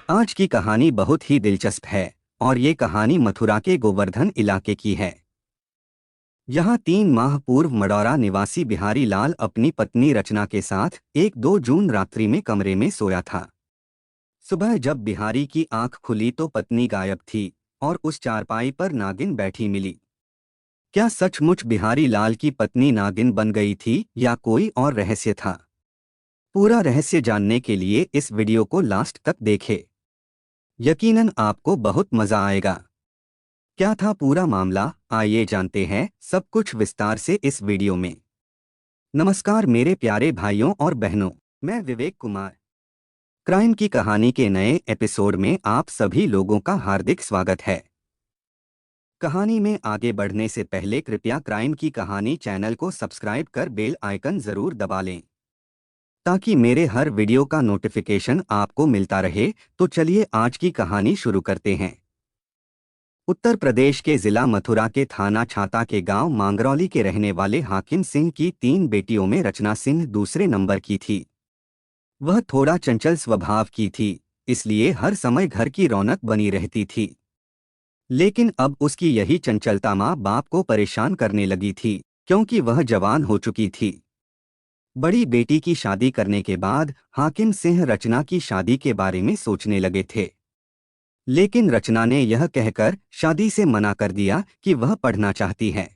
आज की कहानी बहुत ही दिलचस्प है और ये कहानी मथुरा के गोवर्धन इलाके की है। यहाँ 3 माह पूर्व मडौरा निवासी बिहारी लाल अपनी पत्नी रचना के साथ एक 2 जून रात्रि में कमरे में सोया था। सुबह जब बिहारी की आंख खुली तो पत्नी गायब थी और उस चारपाई पर नागिन बैठी मिली। क्या सचमुच बिहारी लाल की पत्नी नागिन बन गई थी या कोई और रहस्य था? पूरा रहस्य जानने के लिए इस वीडियो को लास्ट तक देखें। यकीनन आपको बहुत मजा आएगा। क्या था पूरा मामला, आइए जानते हैं सब कुछ विस्तार से इस वीडियो में। नमस्कार मेरे प्यारे भाइयों और बहनों, मैं विवेक कुमार। क्राइम की कहानी के नए एपिसोड में आप सभी लोगों का हार्दिक स्वागत है। कहानी में आगे बढ़ने से पहले कृपया क्राइम की कहानी चैनल को सब्सक्राइब कर बेल आइकन जरूर दबा लें ताकि मेरे हर वीडियो का नोटिफिकेशन आपको मिलता रहे। तो चलिए आज की कहानी शुरू करते हैं। उत्तर प्रदेश के जिला मथुरा के थाना छाता के गांव मांगरौली के रहने वाले हाकिम सिंह की 3 बेटियों में रचना सिंह दूसरे नंबर की थी। वह थोड़ा चंचल स्वभाव की थी, इसलिए हर समय घर की रौनक बनी रहती थी। लेकिन अब उसकी यही चंचलता माँ बाप को परेशान करने लगी थी, क्योंकि वह जवान हो चुकी थी। बड़ी बेटी की शादी करने के बाद हाकिम सिंह रचना की शादी के बारे में सोचने लगे थे। लेकिन रचना ने यह कहकर शादी से मना कर दिया कि वह पढ़ना चाहती है।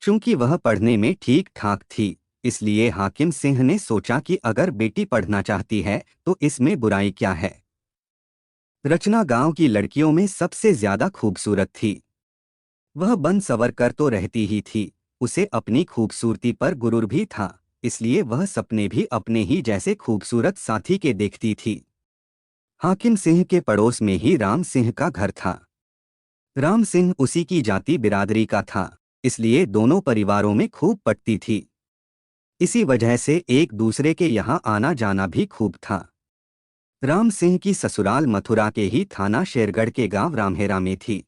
चूंकि वह पढ़ने में ठीक ठाक थी, इसलिए हाकिम सिंह ने सोचा कि अगर बेटी पढ़ना चाहती है तो इसमें बुराई क्या है। रचना गांव की लड़कियों में सबसे ज्यादा खूबसूरत थी। वह बन सवर कर तो रहती ही थी, उसे अपनी खूबसूरती पर गुरूर भी था, इसलिए वह सपने भी अपने ही जैसे खूबसूरत साथी के देखती थी। हाकिम सिंह के पड़ोस में ही राम सिंह का घर था। राम सिंह उसी की जाति बिरादरी का था, इसलिए दोनों परिवारों में खूब पटती थी। इसी वजह से एक दूसरे के यहाँ आना जाना भी खूब था। राम सिंह की ससुराल मथुरा के ही थाना शेरगढ़ के गांव रामहेरा में थी।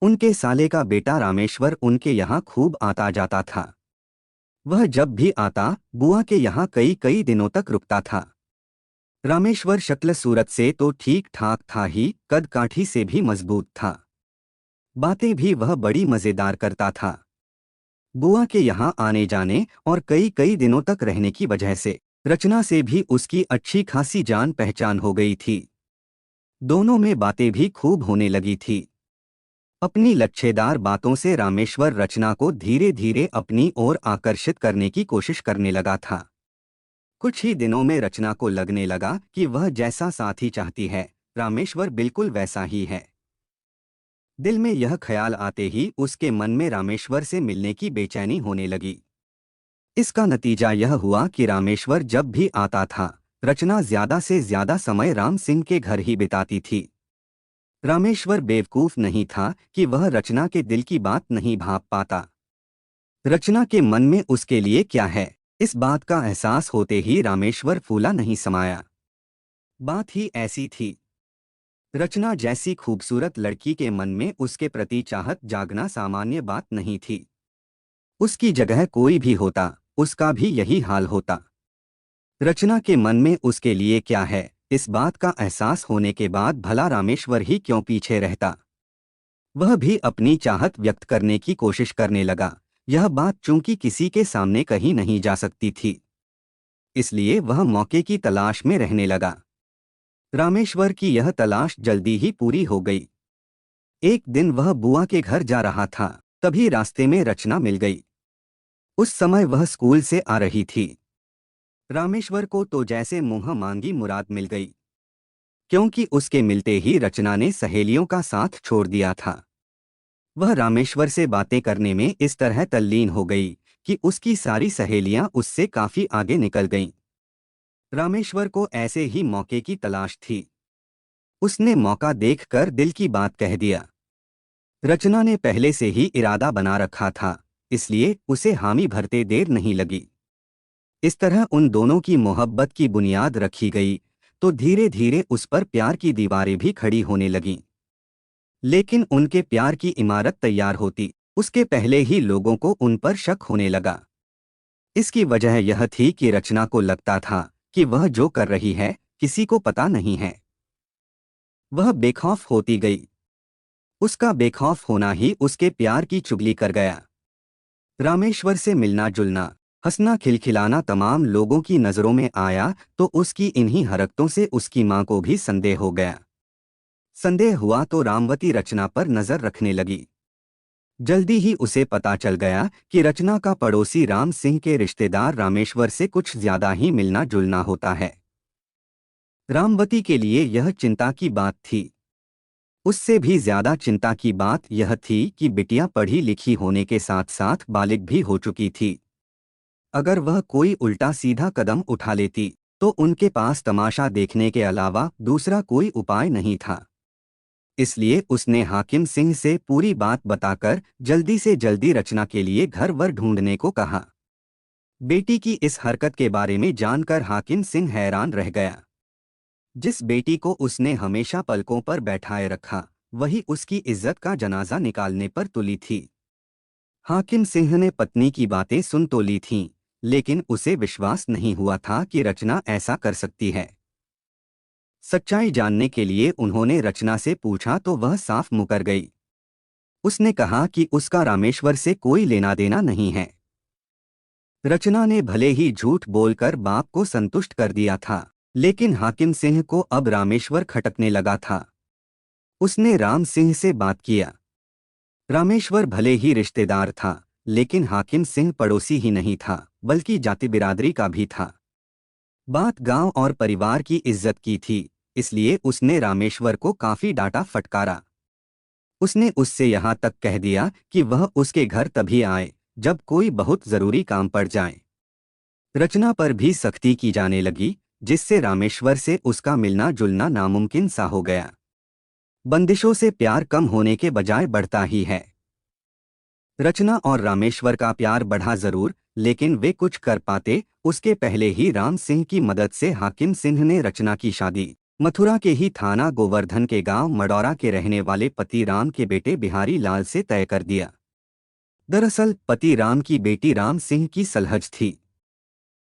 उनके साले का बेटा रामेश्वर उनके यहाँ खूब आता जाता था। वह जब भी आता बुआ के यहाँ कई कई दिनों तक रुकता था। रामेश्वर शक्ल सूरत से तो ठीक ठाक था ही, कद काठी से भी मजबूत था। बातें भी वह बड़ी मजेदार करता था। बुआ के यहाँ आने जाने और कई कई दिनों तक रहने की वजह से रचना से भी उसकी अच्छी खासी जान पहचान हो गई थी। दोनों में बातें भी खूब होने लगी थी। अपनी लच्छेदार बातों से रामेश्वर रचना को धीरे धीरे अपनी ओर आकर्षित करने की कोशिश करने लगा था। कुछ ही दिनों में रचना को लगने लगा कि वह जैसा साथी चाहती है, रामेश्वर बिल्कुल वैसा ही है। दिल में यह ख्याल आते ही उसके मन में रामेश्वर से मिलने की बेचैनी होने लगी। इसका नतीजा यह हुआ कि रामेश्वर जब भी आता था, रचना ज्यादा से ज्यादा समय राम सिंह के घर ही बिताती थी। रामेश्वर बेवकूफ नहीं था कि वह रचना के दिल की बात नहीं भांप पाता। रचना के मन में उसके लिए क्या है, इस बात का एहसास होते ही रामेश्वर फूला नहीं समाया। बात ही ऐसी थी। रचना जैसी खूबसूरत लड़की के मन में उसके प्रति चाहत जागना सामान्य बात नहीं थी। उसकी जगह कोई भी होता, उसका भी यही हाल होता। रचना के मन में उसके लिए क्या है, इस बात का एहसास होने के बाद भला रामेश्वर ही क्यों पीछे रहता। वह भी अपनी चाहत व्यक्त करने की कोशिश करने लगा। यह बात चूंकि किसी के सामने कही नहीं जा सकती थी, इसलिए वह मौके की तलाश में रहने लगा। रामेश्वर की यह तलाश जल्दी ही पूरी हो गई। एक दिन वह बुआ के घर जा रहा था, तभी रास्ते में रचना मिल गई। उस समय वह स्कूल से आ रही थी। रामेश्वर को तो जैसे मुंह मांगी मुराद मिल गई, क्योंकि उसके मिलते ही रचना ने सहेलियों का साथ छोड़ दिया था। वह रामेश्वर से बातें करने में इस तरह तल्लीन हो गई कि उसकी सारी सहेलियां उससे काफी आगे निकल गईं। रामेश्वर को ऐसे ही मौके की तलाश थी। उसने मौका देखकर दिल की बात कह दिया। रचना ने पहले से ही इरादा बना रखा था, इसलिए उसे हामी भरते देर नहीं लगी। इस तरह उन दोनों की मोहब्बत की बुनियाद रखी गई, तो धीरे धीरे उस पर प्यार की दीवारें भी खड़ी होने लगीं। लेकिन उनके प्यार की इमारत तैयार होती उसके पहले ही लोगों को उन पर शक होने लगा। इसकी वजह यह थी कि रचना को लगता था कि वह जो कर रही है किसी को पता नहीं है। वह बेखौफ होती गई। उसका बेखौफ होना ही उसके प्यार की चुगली कर गया। रामेश्वर से मिलना जुलना, हंसना खिलखिलाना तमाम लोगों की नज़रों में आया तो उसकी इन्हीं हरकतों से उसकी माँ को भी संदेह हो गया। संदेह हुआ तो रामवती रचना पर नज़र रखने लगी। जल्दी ही उसे पता चल गया कि रचना का पड़ोसी राम सिंह के रिश्तेदार रामेश्वर से कुछ ज्यादा ही मिलना जुलना होता है। रामवती के लिए यह चिंता की बात थी। उससे भी ज्यादा चिंता की बात यह थी कि बिटिया पढ़ी लिखी होने के साथ साथ बालिग भी हो चुकी थी। अगर वह कोई उल्टा सीधा कदम उठा लेती तो उनके पास तमाशा देखने के अलावा दूसरा कोई उपाय नहीं था। इसलिए उसने हाकिम सिंह से पूरी बात बताकर जल्दी से जल्दी रचना के लिए घर वर ढूंढने को कहा। बेटी की इस हरकत के बारे में जानकर हाकिम सिंह हैरान रह गया। जिस बेटी को उसने हमेशा पलकों पर बैठाए रखा, वही उसकी इज्जत का जनाजा निकालने पर तुली थी। हाकिम सिंह ने पत्नी की बातें सुन तो ली थीं, लेकिन उसे विश्वास नहीं हुआ था कि रचना ऐसा कर सकती है। सच्चाई जानने के लिए उन्होंने रचना से पूछा तो वह साफ मुकर गई। उसने कहा कि उसका रामेश्वर से कोई लेना देना नहीं है। रचना ने भले ही झूठ बोलकर बाप को संतुष्ट कर दिया था, लेकिन हाकिम सिंह को अब रामेश्वर खटकने लगा था। उसने राम सिंह से बात किया। रामेश्वर भले ही रिश्तेदार था, लेकिन हाकिम सिंह पड़ोसी ही नहीं था, बल्कि जाति बिरादरी का भी था। बात गांव और परिवार की इज्जत की थी, इसलिए उसने रामेश्वर को काफी डांटा फटकारा। उसने उससे यहाँ तक कह दिया कि वह उसके घर तभी आए जब कोई बहुत जरूरी काम पड़ जाए। रचना पर भी सख्ती की जाने लगी, जिससे रामेश्वर से उसका मिलना जुलना नामुमकिन सा हो गया। बंदिशों से प्यार कम होने के बजाय बढ़ता ही है। रचना और रामेश्वर का प्यार बढ़ा जरूर, लेकिन वे कुछ कर पाते उसके पहले ही राम सिंह की मदद से हाकिम सिंह ने रचना की शादी मथुरा के ही थाना गोवर्धन के गांव मडौरा के रहने वाले पति राम के बेटे बिहारी लाल से तय कर दिया। दरअसल पति राम की बेटी राम सिंह की सलहज थी।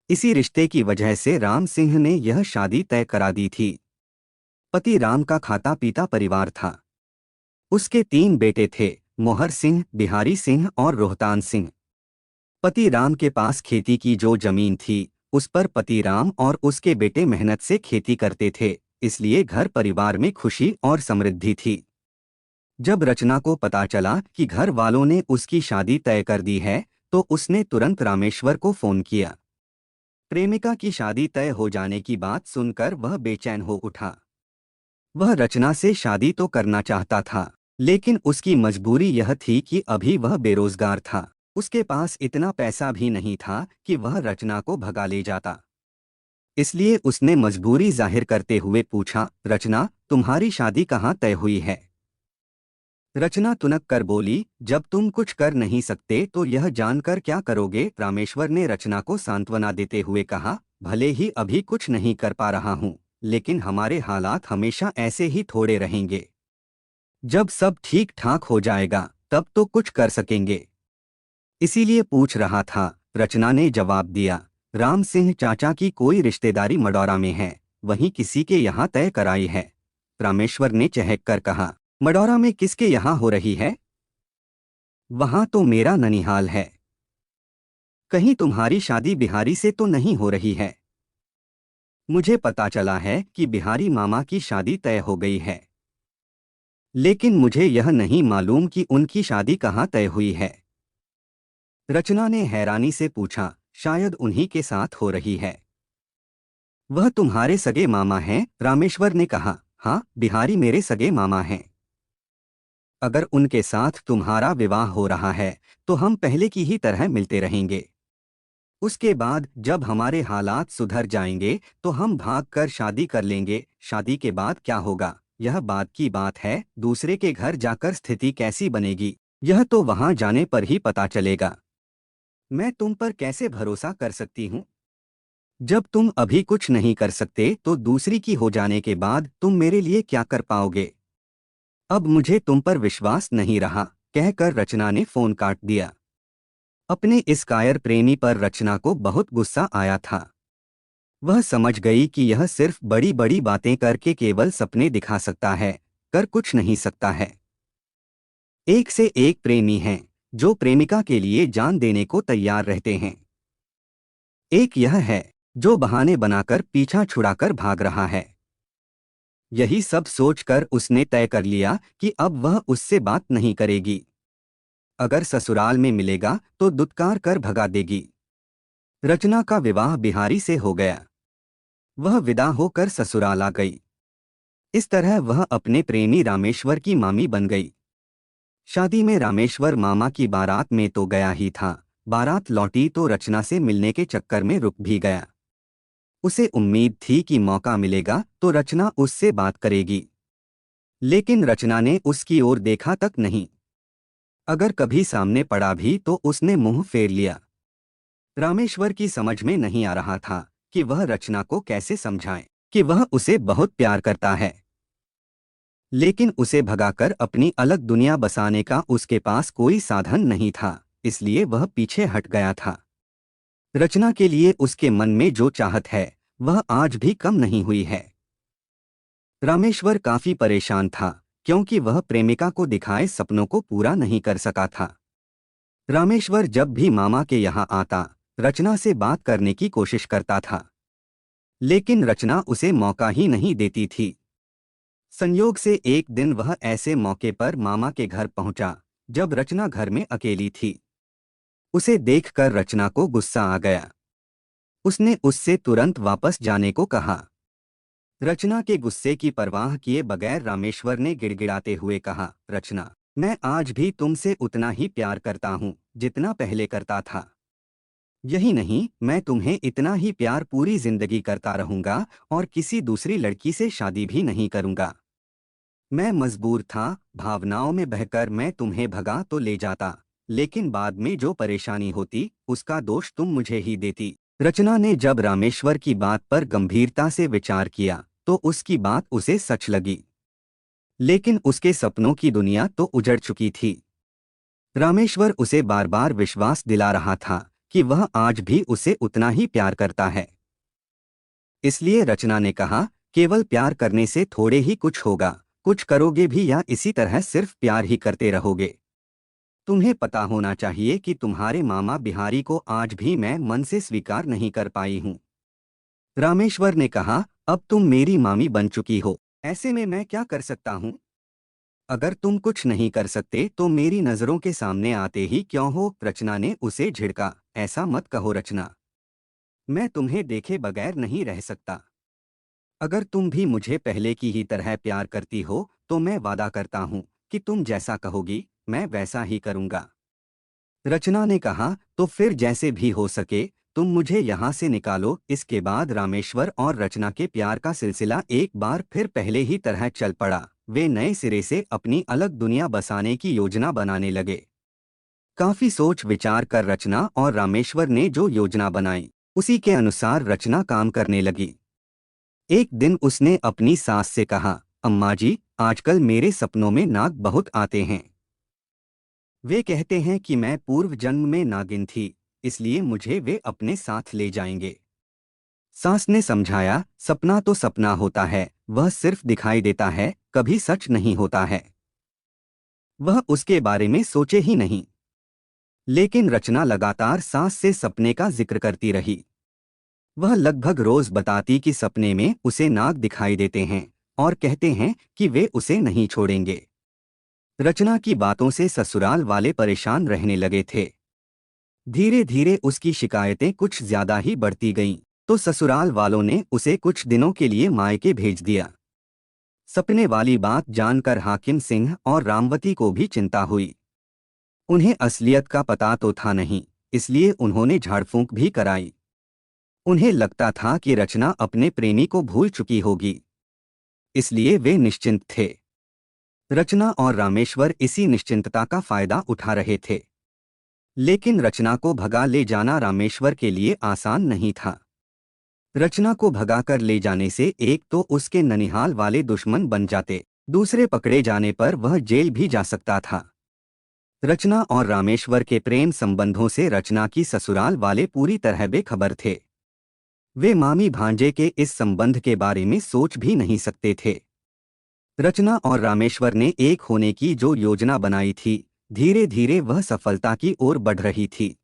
इसी रिश्ते की वजह से राम सिंह ने यह शादी तय करा दी थी। पति राम का खाता पीता परिवार था। उसके 3 बेटे थे, मोहर सिंह, बिहारी सिंह और रोहतान सिंह। पति राम के पास खेती की जो जमीन थी, उस पर पति राम और उसके बेटे मेहनत से खेती करते थे, इसलिए घर परिवार में खुशी और समृद्धि थी। जब रचना को पता चला कि घर वालों ने उसकी शादी तय कर दी है, तो उसने तुरंत रामेश्वर को फोन किया। प्रेमिका की शादी तय हो जाने की बात सुनकर वह बेचैन हो उठा। वह रचना से शादी तो करना चाहता था, लेकिन उसकी मजबूरी यह थी कि अभी वह बेरोजगार था। उसके पास इतना पैसा भी नहीं था कि वह रचना को भगा ले जाता। इसलिए उसने मजबूरी जाहिर करते हुए पूछा, रचना, तुम्हारी शादी कहाँ तय हुई है? रचना तुनक कर बोली, जब तुम कुछ कर नहीं सकते तो यह जानकर क्या करोगे? रामेश्वर ने रचना को सांत्वना देते हुए कहा, भले ही अभी कुछ नहीं कर पा रहा हूँ, लेकिन हमारे हालात हमेशा ऐसे ही थोड़े रहेंगे। जब सब ठीक ठाक हो जाएगा तब तो कुछ कर सकेंगे। इसीलिए पूछ रहा था, रचना ने जवाब दिया। राम सिंह चाचा की कोई रिश्तेदारी मडौरा में है, वहीं किसी के यहाँ तय कराई है। रामेश्वर ने चहक कर कहा, मडौरा में किसके यहाँ हो रही है? वहां तो मेरा ननिहाल है। कहीं तुम्हारी शादी बिहारी से तो नहीं हो रही है? मुझे पता चला है कि बिहारी मामा की शादी तय हो गई है, लेकिन मुझे यह नहीं मालूम कि उनकी शादी कहाँ तय हुई है। रचना ने हैरानी से पूछा, शायद उन्हीं के साथ हो रही है। वह तुम्हारे सगे मामा हैं? रामेश्वर ने कहा, हाँ, बिहारी मेरे सगे मामा हैं। अगर उनके साथ तुम्हारा विवाह हो रहा है तो हम पहले की ही तरह मिलते रहेंगे। उसके बाद जब हमारे हालात सुधर जाएंगे तो हम भागकर शादी कर लेंगे। शादी के बाद क्या होगा, यह बात की बात है। दूसरे के घर जाकर स्थिति कैसी बनेगी, यह तो वहां जाने पर ही पता चलेगा। मैं तुम पर कैसे भरोसा कर सकती हूँ? जब तुम अभी कुछ नहीं कर सकते तो दूसरी की हो जाने के बाद तुम मेरे लिए क्या कर पाओगे? अब मुझे तुम पर विश्वास नहीं रहा, कहकर रचना ने फोन काट दिया। अपने इस कायर प्रेमी पर रचना को बहुत गुस्सा आया था। वह समझ गई कि यह सिर्फ बड़ी बड़ी बातें करके केवल सपने दिखा सकता है, कर कुछ नहीं सकता है। एक से एक प्रेमी हैं जो प्रेमिका के लिए जान देने को तैयार रहते हैं। एक यह है जो बहाने बनाकर पीछा छुड़ाकर भाग रहा है। यही सब सोचकर उसने तय कर लिया कि अब वह उससे बात नहीं करेगी। अगर ससुराल में मिलेगा तो दुत्कार कर भगा देगी। रचना का विवाह बिहारी से हो गया। वह विदा होकर ससुराल आ गई। इस तरह वह अपने प्रेमी रामेश्वर की मामी बन गई। शादी में रामेश्वर मामा की बारात में तो गया ही था, बारात लौटी तो रचना से मिलने के चक्कर में रुक भी गया। उसे उम्मीद थी कि मौका मिलेगा तो रचना उससे बात करेगी, लेकिन रचना ने उसकी ओर देखा तक नहीं। अगर कभी सामने पड़ा भी तो उसने मुंह फेर लिया। रामेश्वर की समझ में नहीं आ रहा था कि वह रचना को कैसे समझाए कि वह उसे बहुत प्यार करता है, लेकिन उसे भगाकर अपनी अलग दुनिया बसाने का उसके पास कोई साधन नहीं था, इसलिए वह पीछे हट गया था। रचना के लिए उसके मन में जो चाहत है वह आज भी कम नहीं हुई है। रामेश्वर काफी परेशान था क्योंकि वह प्रेमिका को दिखाए सपनों को पूरा नहीं कर सका था। रामेश्वर जब भी मामा के यहाँ आता रचना से बात करने की कोशिश करता था, लेकिन रचना उसे मौका ही नहीं देती थी। संयोग से एक दिन वह ऐसे मौके पर मामा के घर पहुंचा जब रचना घर में अकेली थी। उसे देखकर रचना को गुस्सा आ गया। उसने उससे तुरंत वापस जाने को कहा। रचना के गुस्से की परवाह किए बगैर रामेश्वर ने गिड़गिड़ाते हुए कहा, रचना, मैं आज भी तुमसे उतना ही प्यार करता हूँ जितना पहले करता था। यही नहीं, मैं तुम्हें इतना ही प्यार पूरी जिंदगी करता रहूंगा और किसी दूसरी लड़की से शादी भी नहीं करूंगा। मैं मजबूर था, भावनाओं में बहकर मैं तुम्हें भगा तो ले जाता, लेकिन बाद में जो परेशानी होती उसका दोष तुम मुझे ही देती। रचना ने जब रामेश्वर की बात पर गंभीरता से विचार किया तो उसकी बात उसे सच लगी, लेकिन उसके सपनों की दुनिया तो उजड़ चुकी थी। रामेश्वर उसे बार बार विश्वास दिला रहा था कि वह आज भी उसे उतना ही प्यार करता है। इसलिए रचना ने कहा, केवल प्यार करने से थोड़े ही कुछ होगा, कुछ करोगे भी या इसी तरह सिर्फ प्यार ही करते रहोगे। तुम्हें पता होना चाहिए कि तुम्हारे मामा बिहारी को आज भी मैं मन से स्वीकार नहीं कर पाई हूँ। रामेश्वर ने कहा, अब तुम मेरी मामी बन चुकी हो, ऐसे में मैं क्या कर सकता हूँ? अगर तुम कुछ नहीं कर सकते तो मेरी नजरों के सामने आते ही क्यों हो? रचना ने उसे झिड़का, ऐसा मत कहो रचना, मैं तुम्हें देखे बगैर नहीं रह सकता। अगर तुम भी मुझे पहले की ही तरह प्यार करती हो तो मैं वादा करता हूँ कि तुम जैसा कहोगी मैं वैसा ही करूँगा। रचना ने कहा, तो फिर जैसे भी हो सके तुम मुझे यहाँ से निकालो। इसके बाद रामेश्वर और रचना के प्यार का सिलसिला एक बार फिर पहले ही तरह चल पड़ा। वे नए सिरे से अपनी अलग दुनिया बसाने की योजना बनाने लगे। काफी सोच विचार कर रचना और रामेश्वर ने जो योजना बनाई उसी के अनुसार रचना काम करने लगी। एक दिन उसने अपनी सास से कहा, अम्मा जी, आजकल मेरे सपनों में नाग बहुत आते हैं। वे कहते हैं कि मैं पूर्व जन्म में नागिन थी, इसलिए मुझे वे अपने साथ ले जाएंगे। सास ने समझाया, सपना तो सपना होता है, वह सिर्फ दिखाई देता है, कभी सच नहीं होता है। वह उसके बारे में सोचे ही नहीं। लेकिन रचना लगातार सास से सपने का जिक्र करती रही। वह लगभग रोज बताती कि सपने में उसे नाग दिखाई देते हैं और कहते हैं कि वे उसे नहीं छोड़ेंगे। रचना की बातों से ससुराल वाले परेशान रहने लगे थे। धीरे धीरे उसकी शिकायतें कुछ ज्यादा ही बढ़ती गईं, तो ससुराल वालों ने उसे कुछ दिनों के लिए मायके भेज दिया। सपने वाली बात जानकर हाकिम सिंह और रामवती को भी चिंता हुई। उन्हें असलियत का पता तो था नहीं, इसलिए उन्होंने झाड़फूंक भी कराई। उन्हें लगता था कि रचना अपने प्रेमी को भूल चुकी होगी, इसलिए वे निश्चिंत थे। रचना और रामेश्वर इसी निश्चिंतता का फायदा उठा रहे थे। लेकिन रचना को भगा ले जाना रामेश्वर के लिए आसान नहीं था। रचना को भगाकर ले जाने से एक तो उसके ननिहाल वाले दुश्मन बन जाते, दूसरे पकड़े जाने पर वह जेल भी जा सकता था। रचना और रामेश्वर के प्रेम संबंधों से रचना की ससुराल वाले पूरी तरह बेखबर थे। वे मामी भांजे के इस संबंध के बारे में सोच भी नहीं सकते थे। रचना और रामेश्वर ने एक होने की जो योजना बनाई थी, धीरे धीरे वह सफलता की ओर बढ़ रही थी।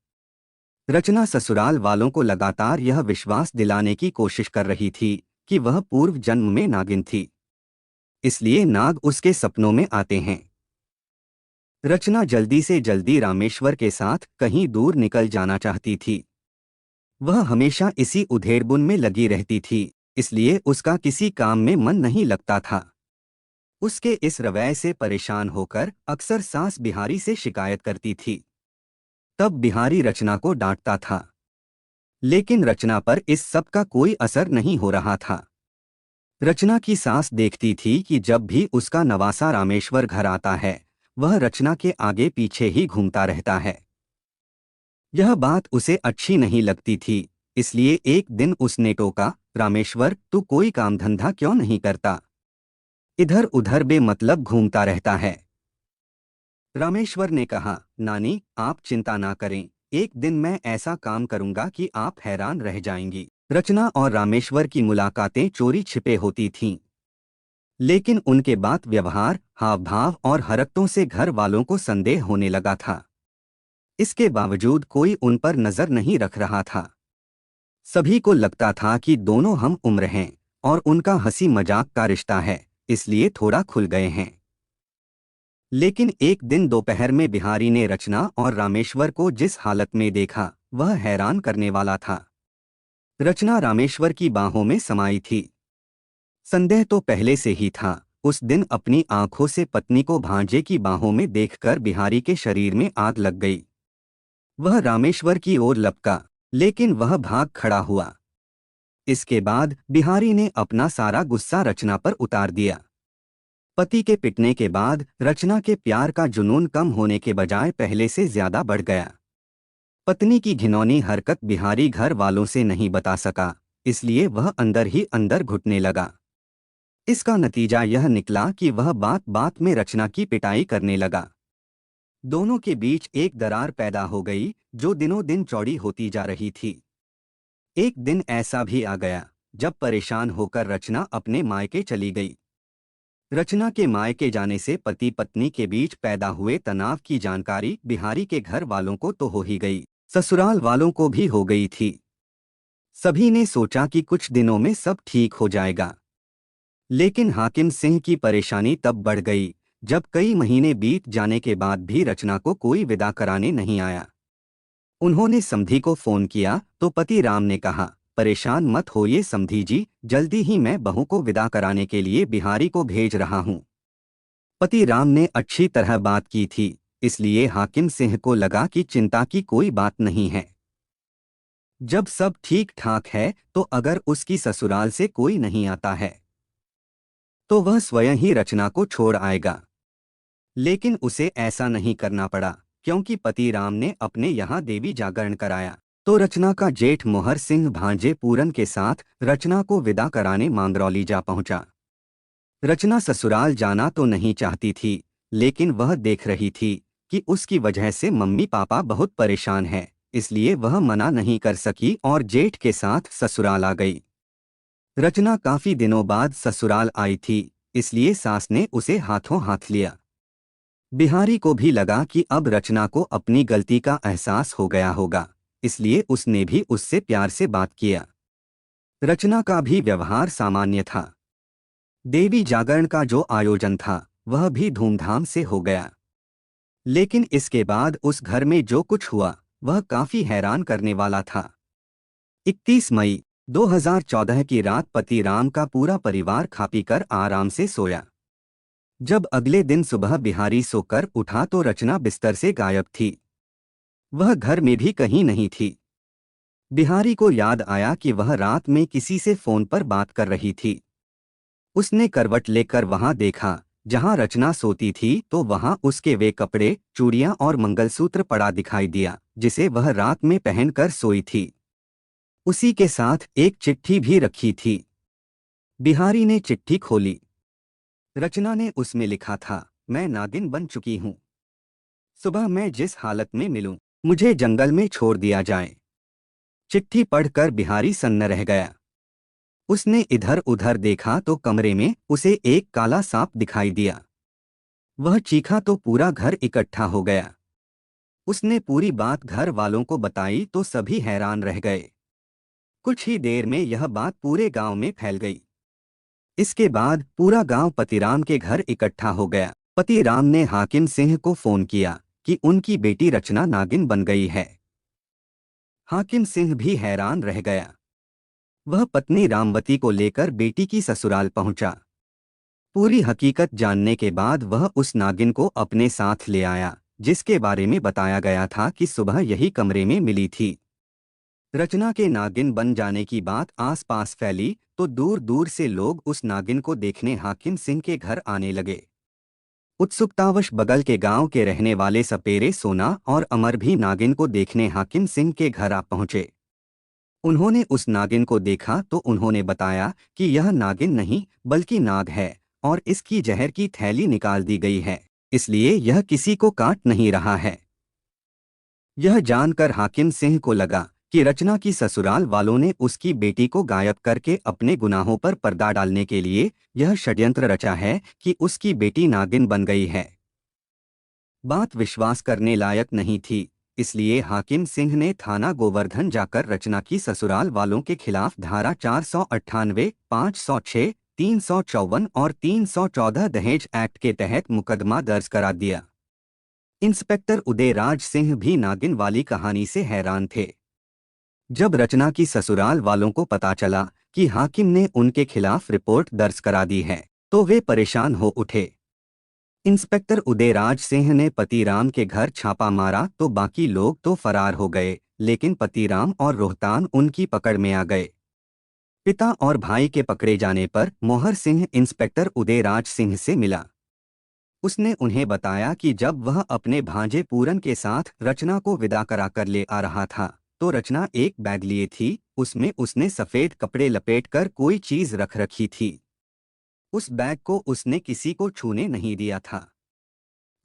रचना ससुराल वालों को लगातार यह विश्वास दिलाने की कोशिश कर रही थी कि वह पूर्व जन्म में नागिन थी, इसलिए नाग उसके सपनों में आते हैं। रचना जल्दी से जल्दी रामेश्वर के साथ कहीं दूर निकल जाना चाहती थी। वह हमेशा इसी उधेड़बुन में लगी रहती थी, इसलिए उसका किसी काम में मन नहीं लगता था। उसके इस रवैये से परेशान होकर अक्सर सास बिहारी से शिकायत करती थी। तब बिहारी रचना को डांटता था, लेकिन रचना पर इस सब का कोई असर नहीं हो रहा था। रचना की सास देखती थी कि जब भी उसका नवासा रामेश्वर घर आता है, वह रचना के आगे पीछे ही घूमता रहता है। यह बात उसे अच्छी नहीं लगती थी, इसलिए एक दिन उसने टोका, रामेश्वर, तू कोई काम धंधा क्यों नहीं करता? इधर उधर बेमतलब घूमता रहता है। रामेश्वर ने कहा, नानी, आप चिंता ना करें, एक दिन मैं ऐसा काम करूंगा कि आप हैरान रह जाएंगी। रचना और रामेश्वर की मुलाकातें चोरी छिपे होती थीं, लेकिन उनके बात व्यवहार, हाव भाव और हरकतों से घर वालों को संदेह होने लगा था। इसके बावजूद कोई उन पर नजर नहीं रख रहा था। सभी को लगता था कि दोनों हम उम्र हैं और उनका हंसी मजाक का रिश्ता है, इसलिए थोड़ा खुल गए हैं। लेकिन एक दिन दोपहर में बिहारी ने रचना और रामेश्वर को जिस हालत में देखा, वह हैरान करने वाला था। रचना रामेश्वर की बाहों में समाई थी। संदेह तो पहले से ही था। उस दिन अपनी आंखों से पत्नी को भांजे की बाहों में देखकर बिहारी के शरीर में आग लग गई। वह रामेश्वर की ओर लपका, लेकिन वह भाग खड़ा हुआ। इसके बाद बिहारी ने अपना सारा गुस्सा रचना पर उतार दिया। पति के पिटने के बाद रचना के प्यार का जुनून कम होने के बजाय पहले से ज्यादा बढ़ गया। पत्नी की घिनौनी हरकत बिहारी घर वालों से नहीं बता सका, इसलिए वह अंदर ही अंदर घुटने लगा। इसका नतीजा यह निकला कि वह बात बात में रचना की पिटाई करने लगा। दोनों के बीच एक दरार पैदा हो गई, जो दिनों दिन चौड़ी होती जा रही थी। एक दिन ऐसा भी आ गया जब परेशान होकर रचना अपने मायके चली गई। रचना के मायके जाने से पति पत्नी के बीच पैदा हुए तनाव की जानकारी बिहारी के घर वालों को तो हो ही गई, ससुराल वालों को भी हो गई थी। सभी ने सोचा कि कुछ दिनों में सब ठीक हो जाएगा, लेकिन हाकिम सिंह की परेशानी तब बढ़ गई जब कई महीने बीत जाने के बाद भी रचना को कोई विदा कराने नहीं आया। उन्होंने समधी को फोन किया तो पति राम ने कहा, परेशान मत होइए समधी जी, जल्दी ही मैं बहू को विदा कराने के लिए बिहारी को भेज रहा हूँ। पति राम ने अच्छी तरह बात की थी, इसलिए हाकिम सिंह को लगा कि चिंता की कोई बात नहीं है। जब सब ठीक ठाक है तो अगर उसकी ससुराल से कोई नहीं आता है तो वह स्वयं ही रचना को छोड़ आएगा। लेकिन उसे ऐसा नहीं करना पड़ा, क्योंकि पति राम ने अपने यहाँ देवी जागरण कराया। तो रचना का जेठ मोहर सिंह भांजे पूरन के साथ रचना को विदा कराने मांगरौली जा पहुंचा। रचना ससुराल जाना तो नहीं चाहती थी, लेकिन वह देख रही थी कि उसकी वजह से मम्मी पापा बहुत परेशान हैं, इसलिए वह मना नहीं कर सकी और जेठ के साथ ससुराल आ गई। रचना काफी दिनों बाद ससुराल आई थी, इसलिए सास ने उसे हाथों हाथ लिया। बिहारी को भी लगा कि अब रचना को अपनी गलती का एहसास हो गया होगा, इसलिए उसने भी उससे प्यार से बात किया। रचना का भी व्यवहार सामान्य था। देवी जागरण का जो आयोजन था वह भी धूमधाम से हो गया। लेकिन इसके बाद उस घर में जो कुछ हुआ वह काफी हैरान करने वाला था। 31 मई 2014 की रात पति राम का पूरा परिवार खा पीकर आराम से सोया। जब अगले दिन सुबह बिहारी सोकर उठा तो रचना बिस्तर से गायब थी। वह घर में भी कहीं नहीं थी। बिहारी को याद आया कि वह रात में किसी से फोन पर बात कर रही थी। उसने करवट लेकर वहां देखा जहां रचना सोती थी, तो वहां उसके वे कपड़े, चूड़ियां और मंगलसूत्र पड़ा दिखाई दिया जिसे वह रात में पहनकर सोई थी। उसी के साथ एक चिट्ठी भी रखी थी। बिहारी ने चिट्ठी खोली। रचना ने उसमें लिखा था, मैं नागिन बन चुकी हूं। सुबह मैं जिस हालत में मिलूं, मुझे जंगल में छोड़ दिया जाए। चिट्ठी पढ़कर बिहारी सन्न रह गया। उसने इधर उधर देखा तो कमरे में उसे एक काला सांप दिखाई दिया। वह चीखा तो पूरा घर इकट्ठा हो गया। उसने पूरी बात घर वालों को बताई तो सभी हैरान रह गए। कुछ ही देर में यह बात पूरे गांव में फैल गई। इसके बाद पूरा गांव पतिराम के घर इकट्ठा हो गया। पतिराम ने हाकिम सिंह को फोन किया कि उनकी बेटी रचना नागिन बन गई है। हाकिम सिंह भी हैरान रह गया। वह पत्नी रामवती को लेकर बेटी की ससुराल पहुंचा। पूरी हकीकत जानने के बाद वह उस नागिन को अपने साथ ले आया, जिसके बारे में बताया गया था कि सुबह यही कमरे में मिली थी। रचना के नागिन बन जाने की बात आसपास फैली तो दूर दूर से लोग उस नागिन को देखने हाकिम सिंह के घर आने लगे। उत्सुकतावश बगल के गांव के रहने वाले सपेरे, सोना और अमर भी नागिन को देखने हाकिम सिंह के घर आ पहुंचे। उन्होंने उस नागिन को देखा तो उन्होंने बताया कि यह नागिन नहीं बल्कि नाग है और इसकी जहर की थैली निकाल दी गई है, इसलिए यह किसी को काट नहीं रहा है। यह जानकर हाकिम सिंह को लगा कि रचना की ससुराल वालों ने उसकी बेटी को गायब करके अपने गुनाहों पर पर्दा डालने के लिए यह षड्यंत्र रचा है कि उसकी बेटी नागिन बन गई है। बात विश्वास करने लायक नहीं थी, इसलिए हाकिम सिंह ने थाना गोवर्धन जाकर रचना की ससुराल वालों के खिलाफ धारा 498, 506, 354 और 314 दहेज एक्ट के तहत मुकदमा दर्ज करा दिया। इंस्पेक्टर उदयराज सिंह भी नागिन वाली कहानी से हैरान थे। जब रचना की ससुराल वालों को पता चला कि हाकिम ने उनके खिलाफ रिपोर्ट दर्ज करा दी है तो वे परेशान हो उठे। इंस्पेक्टर उदयराज सिंह ने पतिराम के घर छापा मारा तो बाकी लोग तो फरार हो गए, लेकिन पतिराम और रोहतान उनकी पकड़ में आ गए। पिता और भाई के पकड़े जाने पर मोहर सिंह इंस्पेक्टर उदयराज सिंह से मिला। उसने उन्हें बताया कि जब वह अपने भांजे पूरन के साथ रचना को विदा कराकर ले आ रहा था तो रचना एक बैग लिए थी, उसमें उसने सफेद कपड़े लपेटकर कोई चीज रख रखी थी। उस बैग को उसने किसी को छूने नहीं दिया था।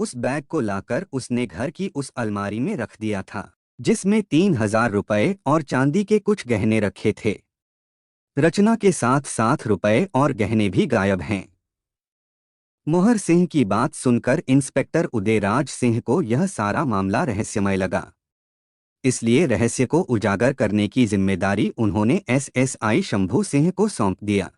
उस बैग को लाकर उसने घर की उस अलमारी में रख दिया था, जिसमें 3,000 रुपए और चांदी के कुछ गहने रखे थे। रचना के साथ साथ रुपए और गहने भी गायब हैं। मोहर सिंह की बात सुनकर इंस्पेक्टर उदयराज सिंह को यह सारा मामला रहस्यमय लगा, इसलिए रहस्य को उजागर करने की जिम्मेदारी उन्होंने एसएसआई शंभू सिंह को सौंप दिया।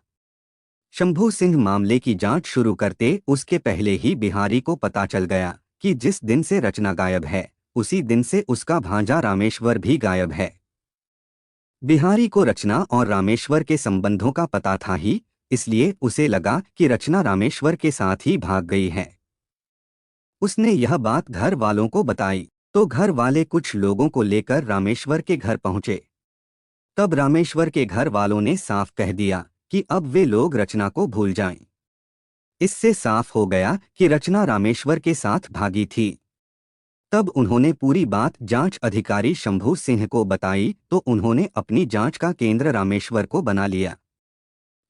शंभू सिंह मामले की जांच शुरू करते उसके पहले ही बिहारी को पता चल गया कि जिस दिन से रचना गायब है उसी दिन से उसका भांजा रामेश्वर भी गायब है। बिहारी को रचना और रामेश्वर के संबंधों का पता था ही, इसलिए उसे लगा कि रचना रामेश्वर के साथ ही भाग गई है। उसने यह बात घर वालों को बताई तो घर वाले कुछ लोगों को लेकर रामेश्वर के घर पहुंचे। तब रामेश्वर के घर वालों ने साफ कह दिया कि अब वे लोग रचना को भूल जाएं। इससे साफ हो गया कि रचना रामेश्वर के साथ भागी थी। तब उन्होंने पूरी बात जांच अधिकारी शंभू सिंह को बताई तो उन्होंने अपनी जांच का केंद्र रामेश्वर को बना लिया।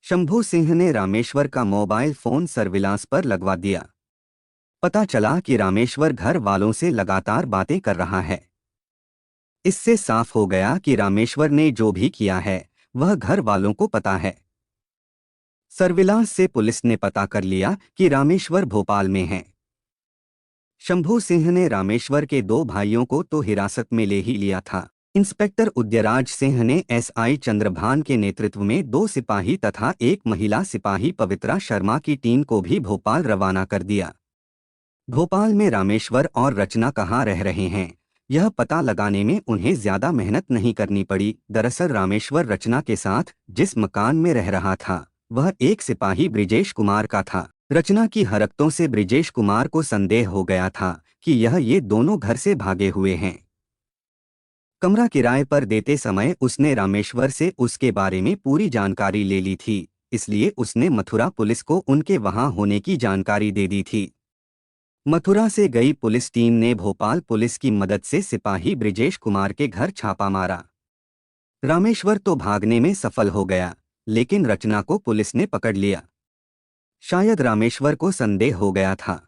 शंभू सिंह ने रामेश्वर का मोबाइल फोन सर्विलांस पर लगवा दिया। पता चला कि रामेश्वर घर वालों से लगातार बातें कर रहा है। इससे साफ हो गया कि रामेश्वर ने जो भी किया है वह घर वालों को पता है। सर्विलांस से पुलिस ने पता कर लिया कि रामेश्वर भोपाल में है। शंभू सिंह ने रामेश्वर के 2 भाइयों को तो हिरासत में ले ही लिया था। इंस्पेक्टर उदयराज सिंह ने एसआई चंद्रभान के नेतृत्व में 2 सिपाही तथा 1 महिला सिपाही पवित्रा शर्मा की टीम को भी भोपाल रवाना कर दिया। भोपाल में रामेश्वर और रचना कहाँ रह रहे हैं यह पता लगाने में उन्हें ज्यादा मेहनत नहीं करनी पड़ी। दरअसल रामेश्वर रचना के साथ जिस मकान में रह रहा था वह एक सिपाही ब्रिजेश कुमार का था। रचना की हरकतों से ब्रिजेश कुमार को संदेह हो गया था कि ये दोनों घर से भागे हुए हैं। कमरा किराए पर देते समय उसने रामेश्वर से उसके बारे में पूरी जानकारी ले ली थी, इसलिए उसने मथुरा पुलिस को उनके वहां होने की जानकारी दे दी थी। मथुरा से गई पुलिस टीम ने भोपाल पुलिस की मदद से सिपाही ब्रिजेश कुमार के घर छापा मारा। रामेश्वर तो भागने में सफल हो गया, लेकिन रचना को पुलिस ने पकड़ लिया। शायद रामेश्वर को संदेह हो गया था।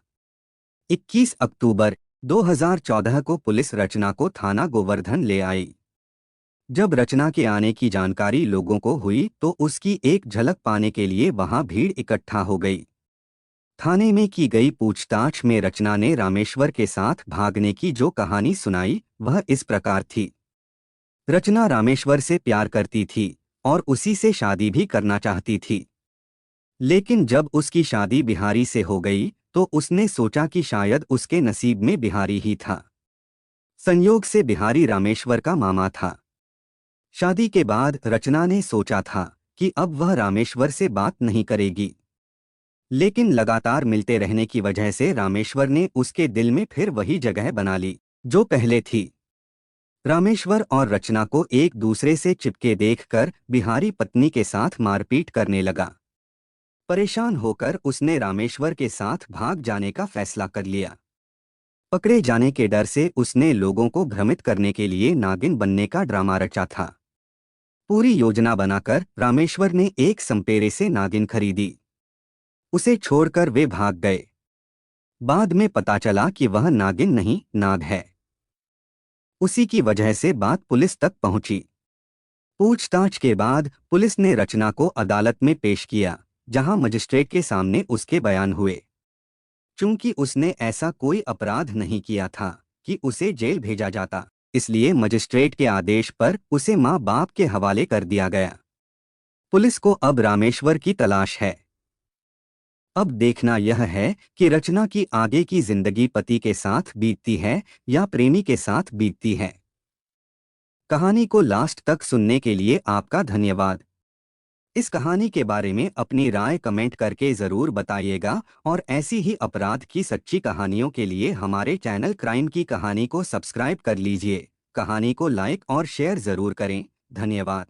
21 अक्टूबर 2014 को पुलिस रचना को थाना गोवर्धन ले आई। जब रचना के आने की जानकारी लोगों को हुई तो उसकी एक झलक पाने के लिए वहां भीड़ इकट्ठा हो गई। थाने में की गई पूछताछ में रचना ने रामेश्वर के साथ भागने की जो कहानी सुनाई वह इस प्रकार थी। रचना रामेश्वर से प्यार करती थी और उसी से शादी भी करना चाहती थी। लेकिन जब उसकी शादी बिहारी से हो गई तो उसने सोचा कि शायद उसके नसीब में बिहारी ही था। संयोग से बिहारी रामेश्वर का मामा था। शादी के बाद रचना ने सोचा था कि अब वह रामेश्वर से बात नहीं करेगी, लेकिन लगातार मिलते रहने की वजह से रामेश्वर ने उसके दिल में फिर वही जगह बना ली जो पहले थी। रामेश्वर और रचना को एक दूसरे से चिपके देखकर बिहारी पत्नी के साथ मारपीट करने लगा। परेशान होकर उसने रामेश्वर के साथ भाग जाने का फैसला कर लिया। पकड़े जाने के डर से उसने लोगों को भ्रमित करने के लिए नागिन बनने का ड्रामा रचा था। पूरी योजना बनाकर रामेश्वर ने एक संपेरे से नागिन खरीदी। उसे छोड़कर वे भाग गए। बाद में पता चला कि वह नागिन नहीं नाग है। उसी की वजह से बात पुलिस तक पहुंची। पूछताछ के बाद पुलिस ने रचना को अदालत में पेश किया, जहां मजिस्ट्रेट के सामने उसके बयान हुए। चूंकि उसने ऐसा कोई अपराध नहीं किया था कि उसे जेल भेजा जाता, इसलिए मजिस्ट्रेट के आदेश पर उसे माँ बाप के हवाले कर दिया गया। पुलिस को अब रामेश्वर की तलाश है। अब देखना यह है कि रचना की आगे की जिंदगी पति के साथ बीतती है या प्रेमी के साथ बीतती है। कहानी को लास्ट तक सुनने के लिए आपका धन्यवाद। इस कहानी के बारे में अपनी राय कमेंट करके ज़रूर बताइएगा और ऐसी ही अपराध की सच्ची कहानियों के लिए हमारे चैनल क्राइम की कहानी को सब्सक्राइब कर लीजिए। कहानी को लाइक और शेयर ज़रूर करें। धन्यवाद।